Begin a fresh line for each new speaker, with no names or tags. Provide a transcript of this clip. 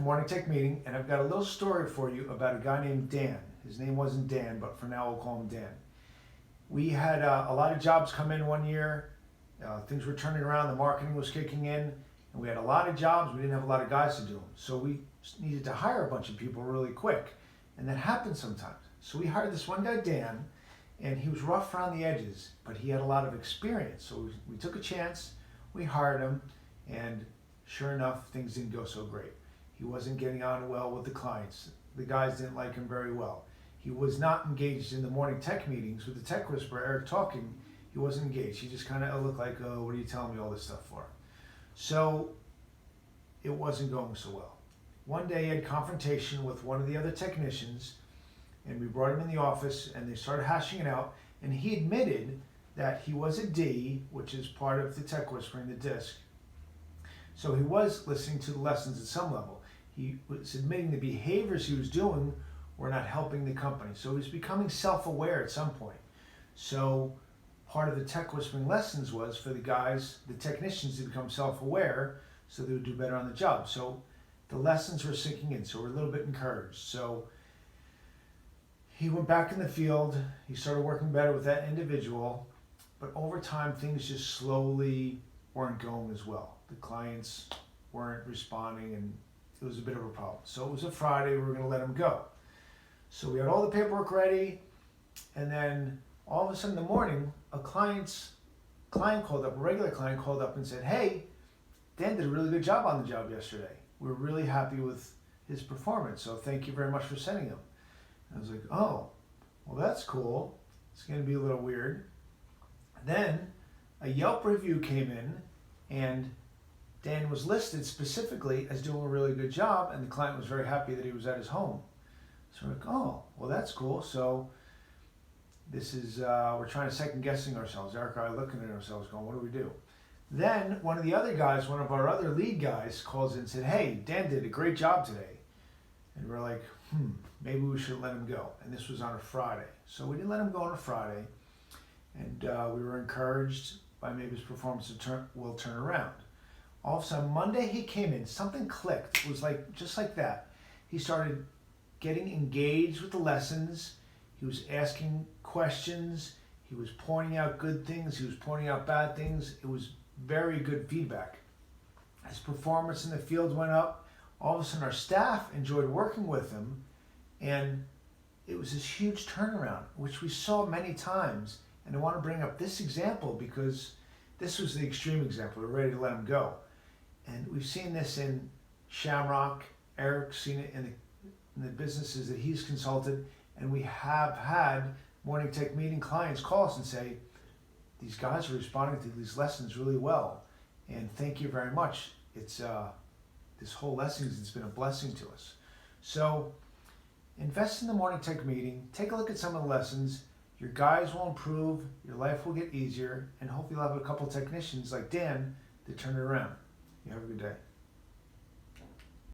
Morning Tech Meeting, and I've got a little story for you about a guy named Dan. His name wasn't Dan, but for now we'll call him Dan. We had a lot of jobs come in one year. Things were turning around, the marketing was kicking in, and we had a lot of jobs. We didn't have a lot of guys to do them. So we needed to hire a bunch of people really quick, and that happens sometimes. So we hired this one guy, Dan, and he was rough around the edges, but he had a lot of experience. So we took a chance, we hired him, and sure enough, things didn't go so great. He wasn't getting on well with the clients. The guys didn't like him very well. He was not engaged in the morning tech meetings with the tech whisperer, Eric, talking. He wasn't engaged. He just kind of looked like, oh, what are you telling me all this stuff for? So it wasn't going so well. One day he had confrontation with one of the other technicians, and we brought him in the office, and they started hashing it out, and he admitted that he was a D, which is part of the tech whispering, the disc. So he was listening to the lessons at some level. He was admitting the behaviors he was doing were not helping the company. So he was becoming self-aware at some point. So part of the tech whispering lessons was for the guys, the technicians, to become self-aware so they would do better on the job. So the lessons were sinking in, so we're a little bit encouraged. So he went back in the field, he started working better with that individual, but over time things just slowly weren't going as well. The clients weren't responding, and it was a bit of a problem. So it was a Friday, we were going to let him go. So we had all the paperwork ready, and then all of a sudden in the morning, a client called up, a regular client called up and said, hey, Dan did a really good job on the job yesterday. We're really happy with his performance, so thank you very much for sending him. And I was like, oh, well, that's cool. It's going to be a little weird. Then a Yelp review came in, and Dan was listed specifically as doing a really good job, and the client was very happy that he was at his home. So we're like, oh, well, that's cool. So this is, we're trying to second guessing ourselves. Eric and I looking at ourselves going, what do we do? Then one of the other guys, one of our other lead guys, calls in and said, hey, Dan did a great job today. And we're like, maybe we should let him go. And this was on a Friday. So we didn't let him go on a Friday. And we were encouraged by maybe his performance will turn around. All of a sudden, Monday he came in, something clicked. It was like, just like that. He started getting engaged with the lessons. He was asking questions. He was pointing out good things. He was pointing out bad things. It was very good feedback. His performance in the field went up. All of a sudden, our staff enjoyed working with him, and it was this huge turnaround, which we saw many times. And I want to bring up this example because this was the extreme example. We're ready to let him go. And we've seen this in Shamrock. Eric's seen it in the businesses that he's consulted. And we have had Morning Tech Meeting clients call us and say, these guys are responding to these lessons really well. And thank you very much. It's this whole lessons, it's been a blessing to us. So invest in the Morning Tech Meeting. Take a look at some of the lessons. Your guys will improve, your life will get easier, and hopefully you'll have a couple technicians like Dan to turn it around. You have a good day.